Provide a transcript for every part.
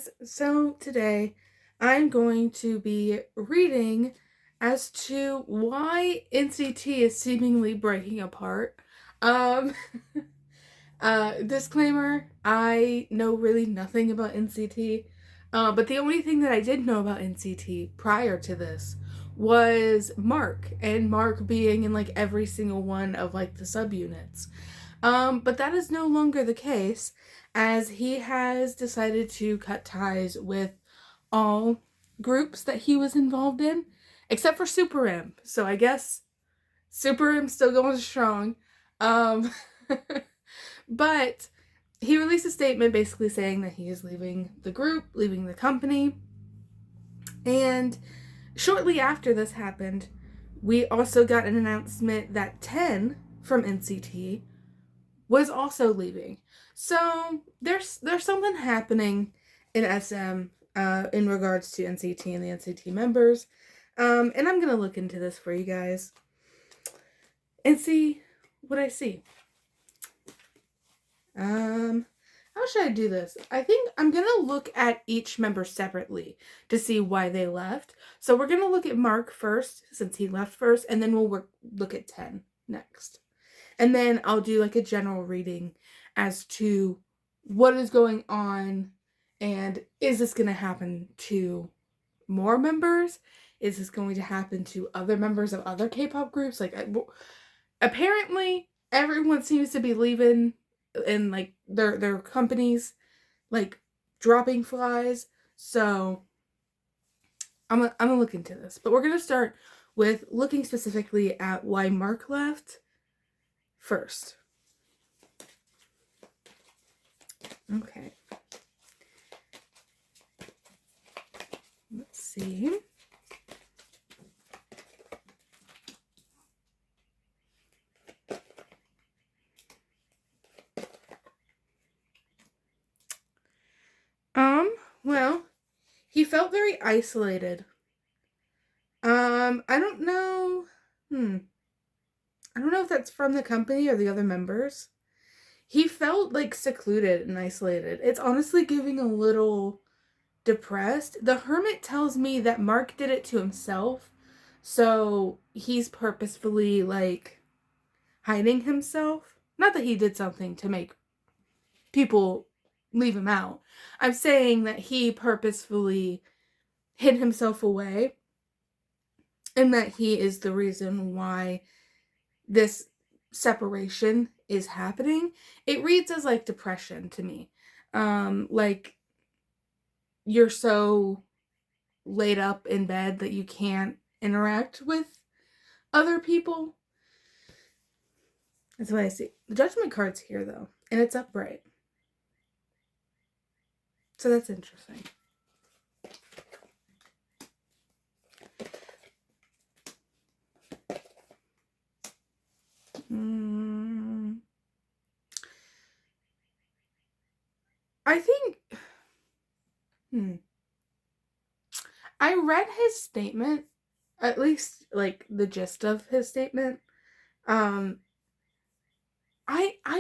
guys, so today I'm going to be reading as to why NCT is seemingly breaking apart. Um, Disclaimer, I know really nothing about NCT, but the only thing that I did know about NCT prior to this was Mark, and Mark being in like every single one of like the subunits. But that is no longer the case, as he has decided to cut ties with all groups that he was involved in, except for Super M. So I guess Super M's still going strong. Um, but he released a statement basically saying that he is leaving the group, leaving the company. And shortly after this happened, we also got an announcement that 10 from NCT was also leaving. So there's something happening in SM in regards to NCT and the NCT members. And I'm gonna look into this for you guys and see what I see. How should I do this? I think I'm gonna look at each member separately to see why they left. So we're gonna look at Mark first, since he left first, and then we'll look at 10 next. And then I'll do like a general reading as to what is going on and is this going to happen to more members? Is this going to happen to other members of other K-pop groups? Like, apparently everyone seems to be leaving in like their companies, like dropping flies. So I'm gonna look into this, but we're gonna start with looking specifically at why Mark left first. Okay. Let's see. Well, he felt very isolated. I don't know. I don't know if that's from the company or the other members. He felt like secluded and isolated. It's honestly giving a little depressed. The hermit tells me that Mark did it to himself. So he's purposefully like hiding himself. Not that he did something to make people leave him out. I'm saying that he purposefully hid himself away and that he is the reason why this separation is happening. It reads as like depression to me. Like you're so laid up in bed that you can't interact with other people. That's what I see. The judgment card's here though, and it's upright. So that's interesting. I think I read his statement, at least like the gist of his statement. I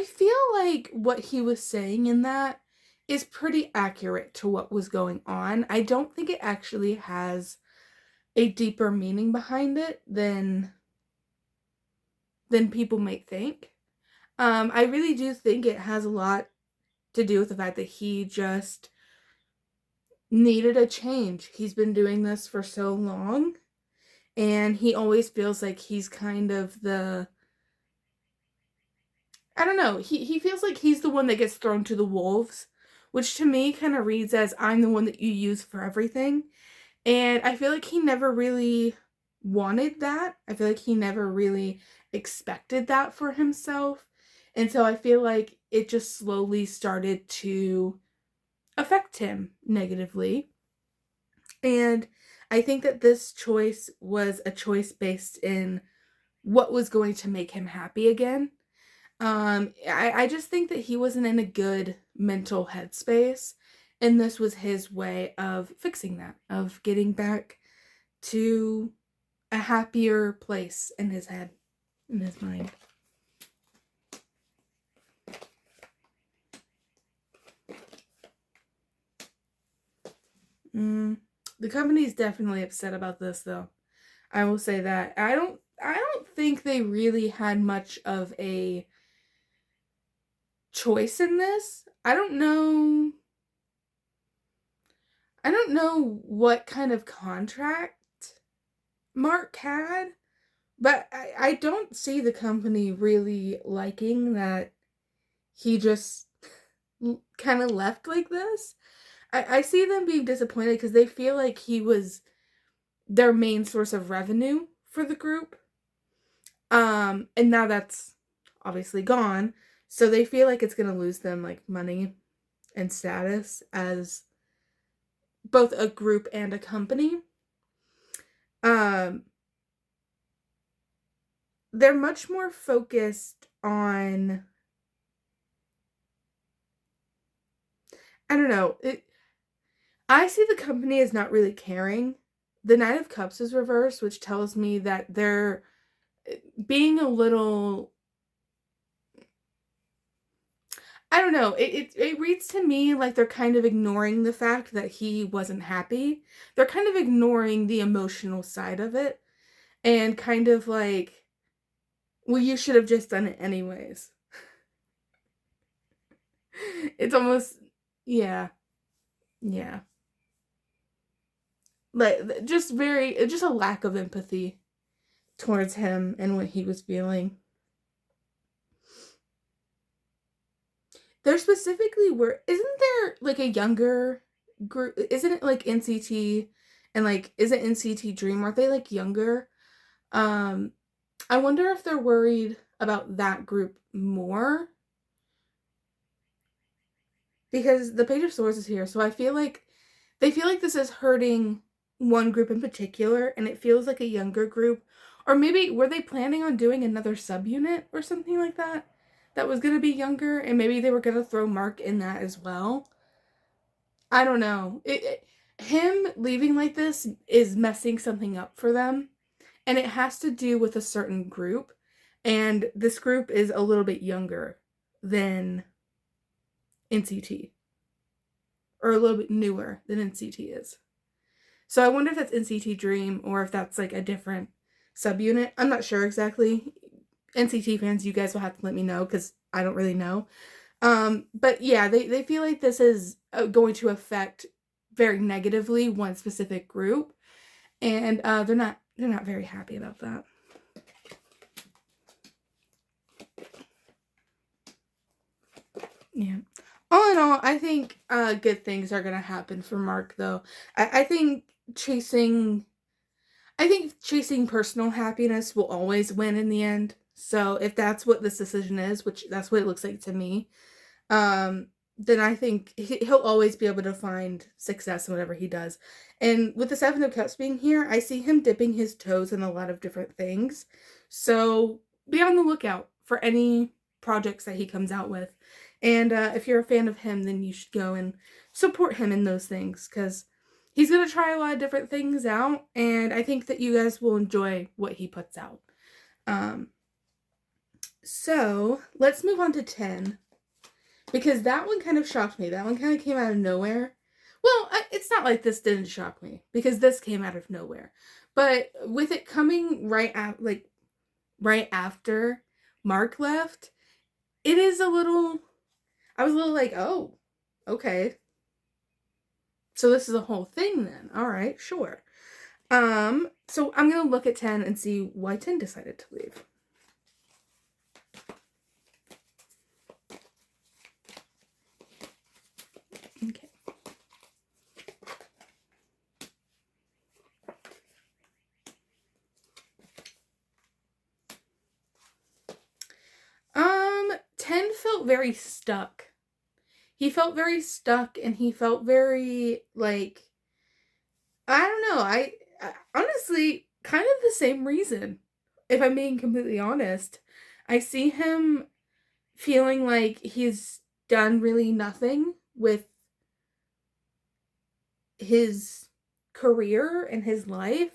feel like what he was saying in that is pretty accurate to what was going on. I don't think it actually has a deeper meaning behind it than people may think. I really do think it has a lot to do with the fact that he just needed a change. He's been doing this for so long, and he always feels like he's kind of the, I don't know, he feels like he's the one that gets thrown to the wolves, which to me kind of reads as I'm the one that you use for everything. And I feel like he never really wanted that. I feel like he never really expected that for himself. And so I feel like it just slowly started to affect him negatively. And I think that this choice was a choice based in what was going to make him happy again. I just think that he wasn't in a good mental headspace, and this was his way of fixing that, of getting back to a happier place in his head, in his mind. Mm. The company's definitely upset about this, though. I will say that. I don't think they really had much of a choice in this. I don't know what kind of contract Mark had, but I don't see the company really liking that he just kind of left like this. I see them being disappointed because they feel like he was their main source of revenue for the group. And now that's obviously gone. So they feel like it's gonna lose them like money and status as both a group and a company. Um, they're much more focused on, I don't know. I see the company as not really caring. The Knight of Cups is reversed, which tells me that they're being a little, I don't know. It reads to me like they're kind of ignoring the fact that he wasn't happy. They're kind of ignoring the emotional side of it and kind of like, well, you should have just done it anyways. It's almost, yeah, yeah. Like just a lack of empathy towards him and what he was feeling. There specifically were, isn't there like a younger group? Isn't it like NCT and like, isn't NCT Dream? Aren't they like younger? Um, I wonder if they're worried about that group more because the Page of Swords is here. So I feel like they feel like this is hurting one group in particular and it feels like a younger group. Or maybe were they planning on doing another subunit or something like that that was going to be younger and maybe they were going to throw Mark in that as well? I don't know. Him leaving like this is messing something up for them. And it has to do with a certain group. And this group is a little bit younger than NCT, or a little bit newer than NCT is. So I wonder if that's NCT Dream or if that's like a different subunit. I'm not sure exactly. NCT fans, you guys will have to let me know because I don't really know. But yeah, they feel like this is going to affect very negatively one specific group, and they're not very happy about that. Yeah. All in all, I think good things are gonna happen for Mark though. I think chasing I think chasing personal happiness will always win in the end. So if that's what this decision is, which that's what it looks like to me, then I think he'll always be able to find success in whatever he does. And with the Seven of Cups being here, I see him dipping his toes in a lot of different things. So be on the lookout for any projects that he comes out with. And if you're a fan of him, then you should go and support him in those things because he's going to try a lot of different things out. And I think that you guys will enjoy what he puts out. Um, so let's move on to 10. Because that one kind of shocked me. That one kind of came out of nowhere. Well, it's not like this didn't shock me because this came out of nowhere. But with it coming right after Mark left, it is a little, I was a little like, "Oh, okay. So this is a whole thing then. All right, sure." So I'm going to look at 10 and see why 10 decided to leave. Okay. 10 felt very stuck. He felt very stuck and he felt very like, I don't know. I honestly kind of the same reason. If I'm being completely honest, I see him feeling like he's done really nothing with his career and his life.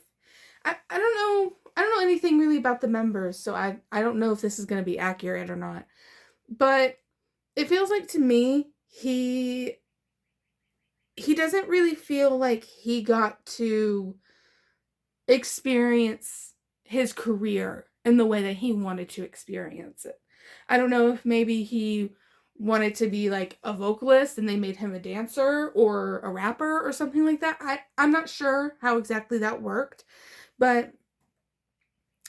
I don't know. I don't know anything really about the members, so I don't know if this is going to be accurate or not. But it feels like to me he doesn't really feel like he got to experience his career in the way that he wanted to experience it. I don't know if maybe he wanted to be like a vocalist and they made him a dancer or a rapper or something like that. I'm not sure how exactly that worked, but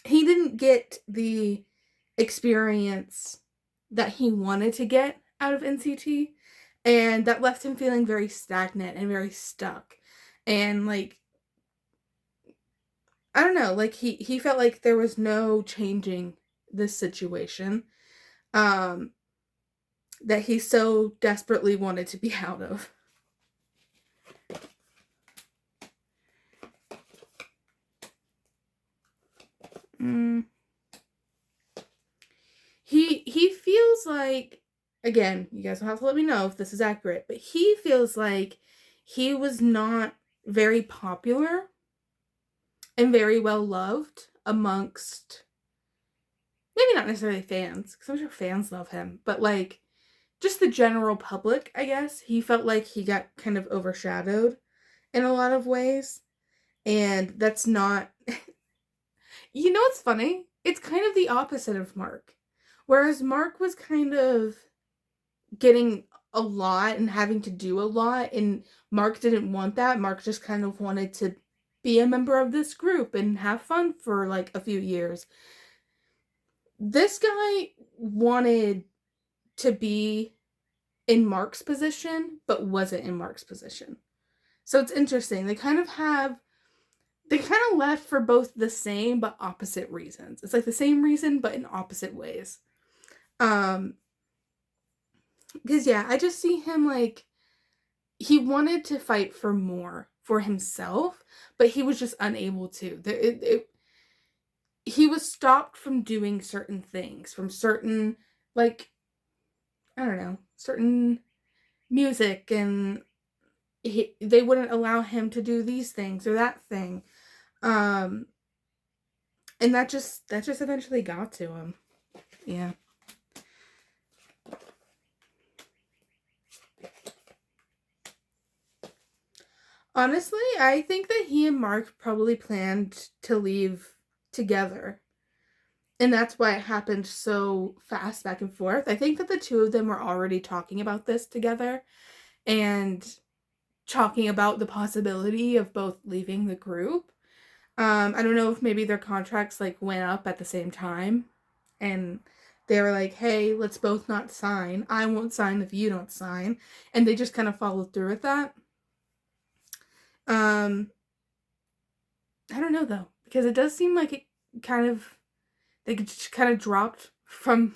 he didn't get the experience that he wanted to get out of NCT, and that left him feeling very stagnant and very stuck. And like, I don't know, like he felt like there was no changing this situation um that he so desperately wanted to be out of. Mm. He feels like, again, you guys will have to let me know if this is accurate, but he feels like he was not very popular and very well loved amongst, maybe not necessarily fans, because I'm sure fans love him, but like just the general public, I guess. He felt like he got kind of overshadowed in a lot of ways. And that's not, you know what's funny? It's kind of the opposite of Mark. Whereas Mark was kind of getting a lot and having to do a lot, and Mark didn't want that. Mark just kind of wanted to be a member of this group and have fun for like a few years. This guy wanted to be in Mark's position, but wasn't in Mark's position. So it's interesting. They kind of left for both the same but opposite reasons. It's like the same reason but in opposite ways. Um because yeah, I just see him like he wanted to fight for more for himself, but he was just unable to. He was stopped from doing certain things, from certain, like, I don't know, certain music, and they wouldn't allow him to do these things or that thing. Um and that just eventually got to him. Yeah. Honestly, I think that he and Mark probably planned to leave together. And that's why it happened so fast back and forth. I think that the two of them were already talking about this together and talking about the possibility of both leaving the group. I don't know if maybe their contracts like went up at the same time and they were like, "Hey, let's both not sign. I won't sign if you don't sign." And they just kind of followed through with that. Um I don't know though, because it does seem like it kind of they just kind of dropped from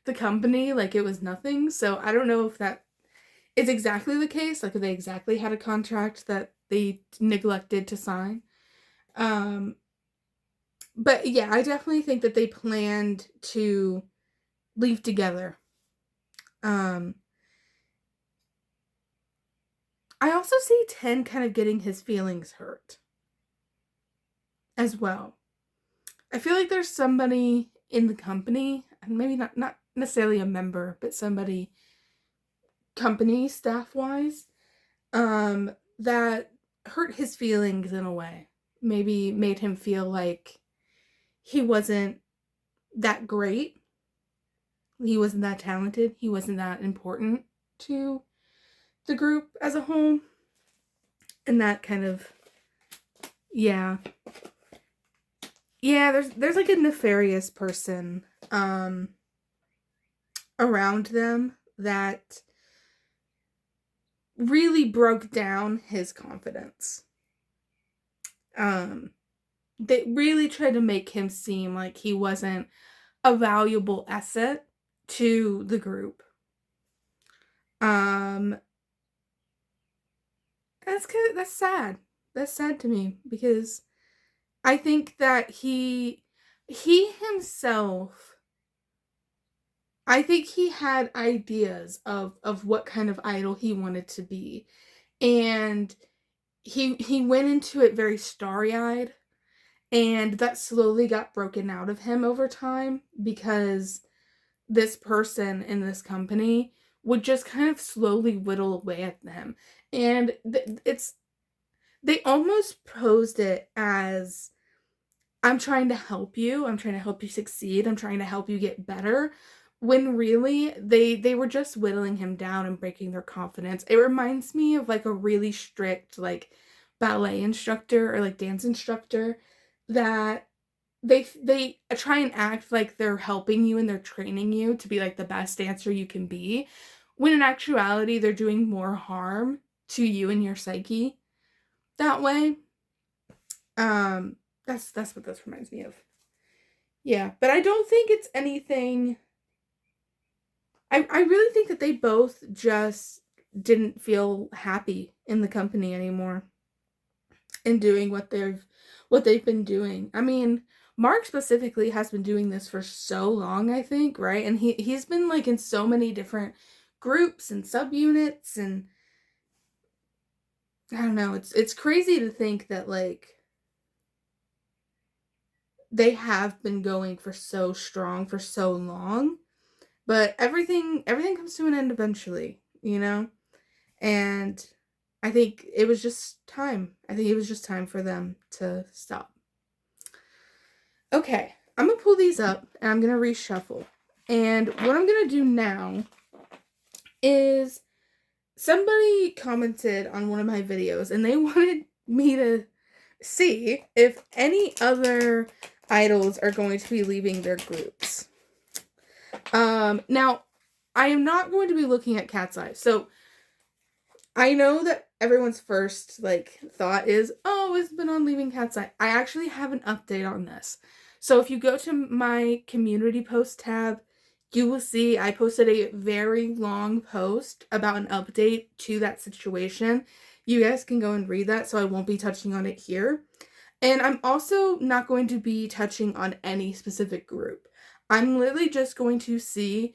the company like it was nothing. So I don't know if that is exactly the case, like if they exactly had a contract that they neglected to sign. Um but yeah, I definitely think that they planned to leave together. Um I also see 10 kind of getting his feelings hurt as well. I feel like there's somebody in the company, and maybe not necessarily a member, but somebody company staff wise, that hurt his feelings in a way. Maybe made him feel like he wasn't that great. He wasn't that talented. He wasn't that important to the group as a whole. And that kind of, yeah. Yeah, there's like a nefarious person around them that really broke down his confidence. Um, they really tried to make him seem like he wasn't a valuable asset to the group. Um, that's sad. That's sad to me because I think that he himself, I think he had ideas of what kind of idol he wanted to be, and he went into it very starry-eyed, and that slowly got broken out of him over time because this person in this company would just kind of slowly whittle away at him. And they almost posed it as, I'm trying to help you. I'm trying to help you succeed. I'm trying to help you get better. When really they were just whittling him down and breaking their confidence. It reminds me of like a really strict like ballet instructor or like dance instructor that they try and act like they're helping you and they're training you to be like the best dancer you can be, when in actuality they're doing more harm to you and your psyche that way. Um that's what this reminds me of. Yeah, but I don't think it's anything. I really think that they both just didn't feel happy in the company anymore and doing what they've been doing. I mean, Mark specifically has been doing this for so long, I think, right? And he's been like in so many different groups and subunits, and I don't know, it's crazy to think that like they have been going for so strong for so long, but everything comes to an end eventually, you know? And I think it was just time. I think it was just time for them to stop. Okay, I'm gonna pull these up and I'm gonna reshuffle. And what I'm gonna do now is, somebody commented on one of my videos and they wanted me to see if any other idols are going to be leaving their groups. Now, I am not going to be looking at Cat's Eye. So I know that everyone's first like thought is, oh, it's been on leaving Cat's Eye. I actually have an update on this. So if you go to my community post tab, you will see I posted a very long post about an update to that situation. You guys can go and read that, so I won't be touching on it here. And I'm also not going to be touching on any specific group. I'm literally just going to see,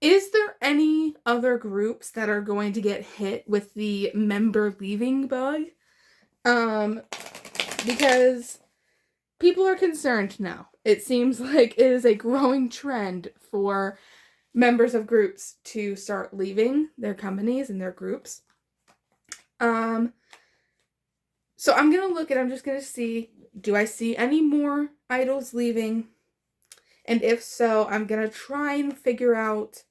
is there any other groups that are going to get hit with the member leaving bug? Because people are concerned now. It seems like it is a growing trend for members of groups to start leaving their companies and their groups. So I'm gonna look and I'm just gonna see, do I see any more idols leaving? And if so, I'm gonna try and figure out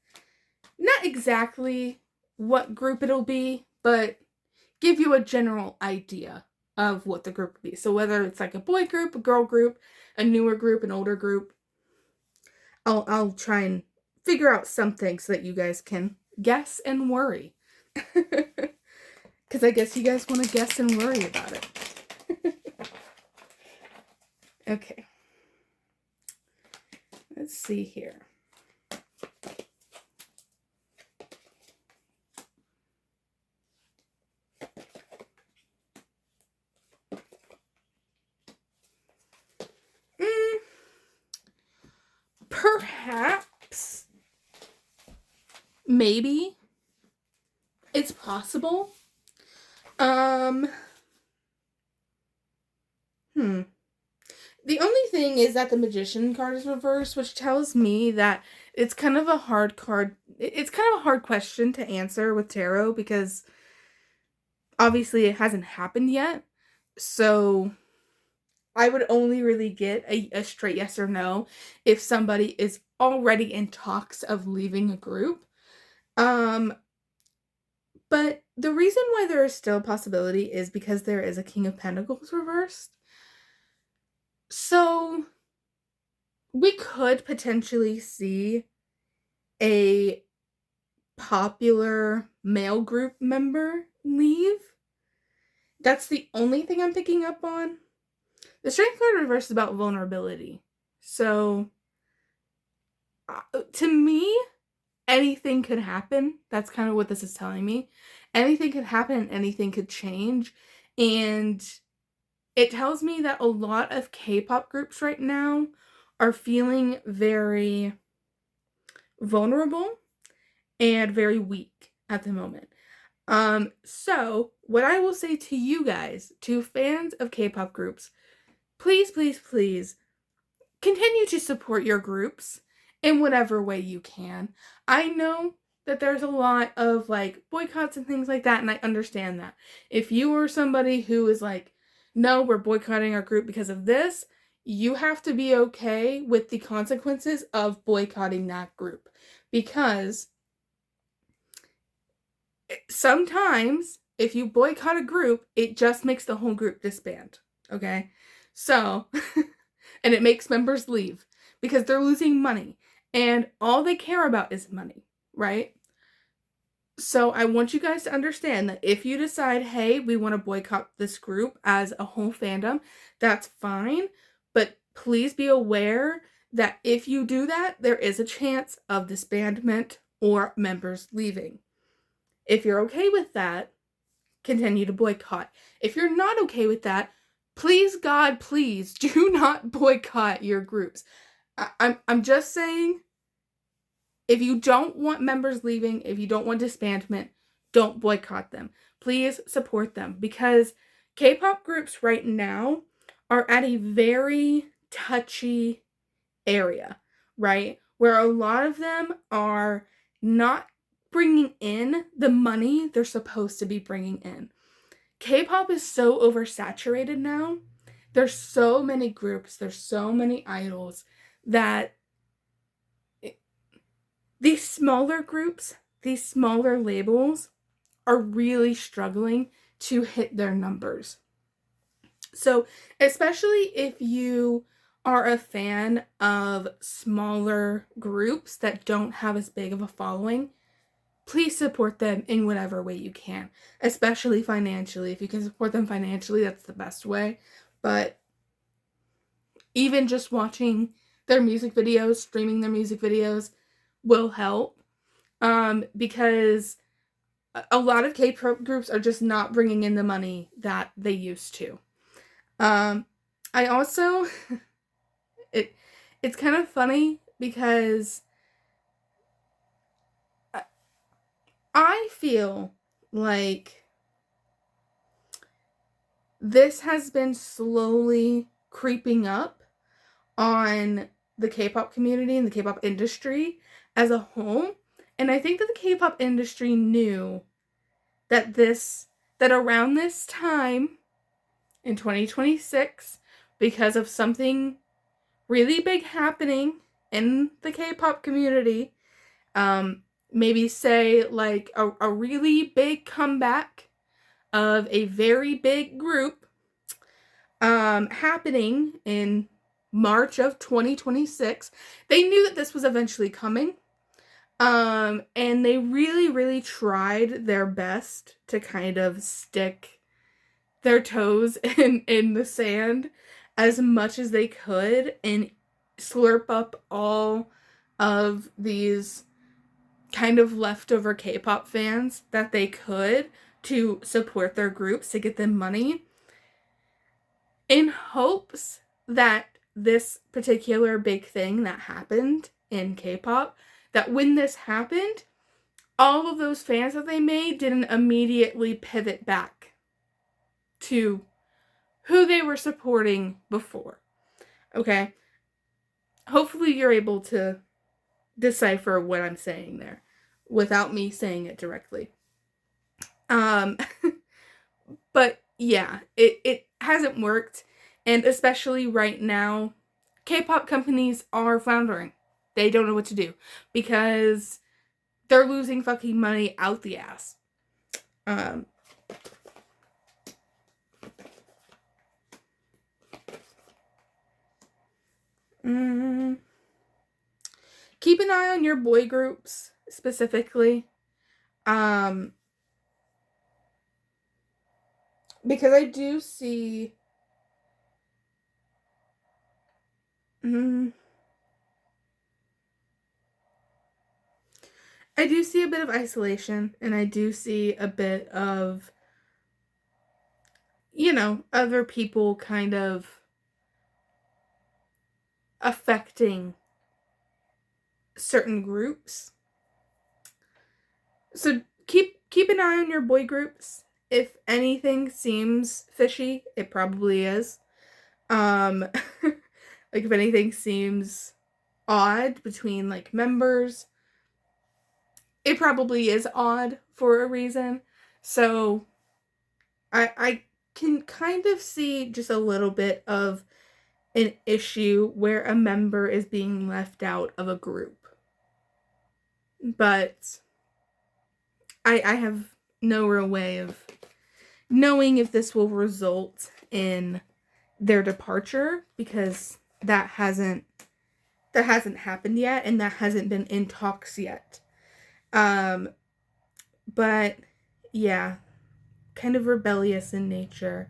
not exactly what group it'll be, but give you a general idea of what the group will be. So whether it's like a boy group, a girl group, a newer group, an older group, I'll try and figure out something so that you guys can guess and worry. Because I guess you guys want to guess and worry about it. Okay. Let's see here. Perhaps. Maybe. It's possible. The only thing is that the Magician card is reversed, which tells me that it's kind of a hard card. It's kind of a hard question to answer with tarot because obviously it hasn't happened yet. So I would only really get a straight yes or no if somebody is already in talks of leaving a group. But the reason why there is still a possibility is because there is a King of Pentacles reversed. So we could potentially see a popular male group member leave. That's the only thing I'm picking up on. The Strength card reverse is about vulnerability. So to me, anything could happen. That's kind of what this is telling me. Anything could happen and anything could change. And it tells me that a lot of K-pop groups right now are feeling very vulnerable and very weak at the moment. So what I will say to you guys, to fans of K-pop groups, please, please, please continue to support your groups in whatever way you can. I know that there's a lot of like boycotts and things like that, and I understand that. If you are somebody who is like, no, we're boycotting our group because of this, you have to be okay with the consequences of boycotting that group. Because sometimes if you boycott a group, it just makes the whole group disband. Okay? So, and it makes members leave because they're losing money. And all they care about is money, right? So I want you guys to understand that if you decide, hey, we want to boycott this group as a whole fandom, that's fine. But please be aware that if you do that, there is a chance of disbandment or members leaving. If you're okay with that, continue to boycott. If you're not okay with that, please, God, please do not boycott your groups. I'm just saying, if you don't want members leaving, if you don't want disbandment, don't boycott them. Please support them, because K-pop groups right now are at a very touchy area, right? Where a lot of them are not bringing in the money they're supposed to be bringing in. K-pop is so oversaturated now. There's so many groups, there's so many idols that these smaller groups, these smaller labels are really struggling to hit their numbers. So, especially if you are a fan of smaller groups that don't have as big of a following, please support them in whatever way you can, especially financially. If you can support them financially, that's the best way. But even just watching their music videos, streaming their music videos will help. Because a lot of K-pop groups are just not bringing in the money that they used to. I also, it's kind of funny because I feel like this has been slowly creeping up on the K-pop community and the K-pop industry as a whole. And I think that the K-pop industry knew that around this time in 2026, because of something really big happening in the K-pop community, maybe say like a really big comeback of a very big group happening in March of 2026. They knew that this was eventually coming. And they really, really tried their best to kind of stick their toes in the sand as much as they could and slurp up all of these kind of leftover K-pop fans that they could to support their groups, to get them money, in hopes that this particular big thing that happened in K-pop, that when this happened, all of those fans that they made didn't immediately pivot back to who they were supporting before. Okay? Hopefully you're able to decipher what I'm saying there without me saying it directly. But yeah, it hasn't worked, and especially right now, K-pop companies are floundering. They don't know what to do because they're losing fucking money out the ass. Keep an eye on your boy groups specifically. Because I do see I do see a bit of isolation, and I do see a bit of, other people kind of affecting certain groups. So keep an eye on your boy groups. If anything seems fishy, it probably is. Like if anything seems odd between like members, it probably is odd for a reason. So I can kind of see just a little bit of an issue where a member is being left out of a group. But I have no real way of knowing if this will result in their departure, because that hasn't happened yet, and that hasn't been in talks yet. But yeah, kind of rebellious in nature.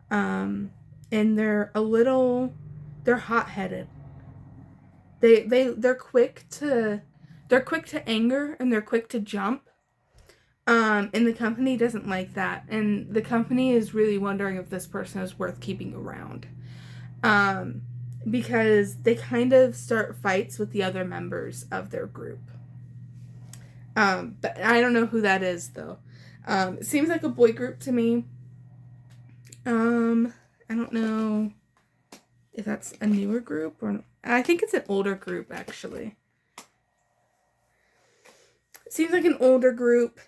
And they're hot-headed. They're quick to anger, and they're quick to jump. And the company doesn't like that. And the company is really wondering if this person is worth keeping around. Because they kind of start fights with the other members of their group. But I don't know who that is, though. It seems like a boy group to me. I don't know if that's a newer group or... I think it's an older group, actually. It seems like an older group.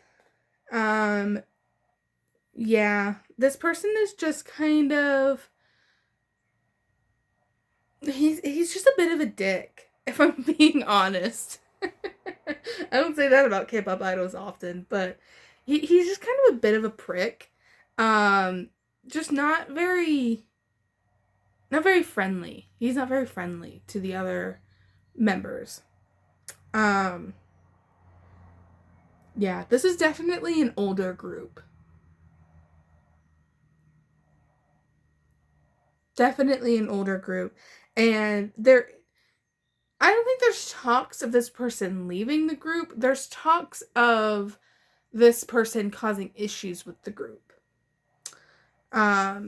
Yeah, this person is just kind of... He's just a bit of a dick, if I'm being honest. I don't say that about K-pop idols often, but he's just kind of a bit of a prick. Just not very friendly. He's not very friendly to the other members. Yeah, this is definitely an older group. Definitely an older group. And I don't think there's talks of this person leaving the group. There's talks of this person causing issues with the group. I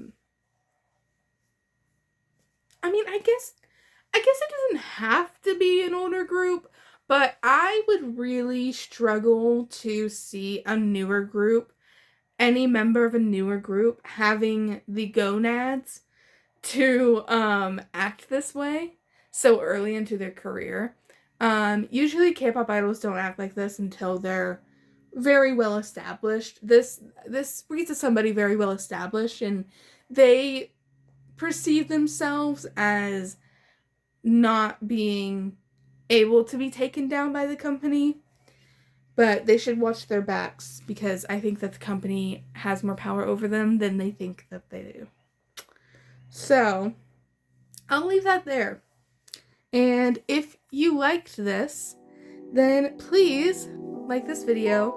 mean, I guess it doesn't have to be an older group, but I would really struggle to see a newer group, any member of a newer group, having the gonads to act this way so early into their career. Usually K-pop idols don't act like this until they're very well established. This reads as somebody very well established, and they perceive themselves as not being able to be taken down by the company. But they should watch their backs, because I think that the company has more power over them than they think that they do. So, I'll leave that there. And if you liked this, then please like this video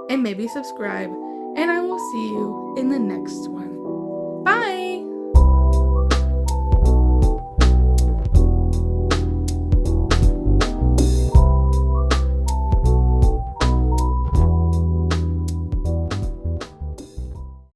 and maybe subscribe. And I will see you in the next one.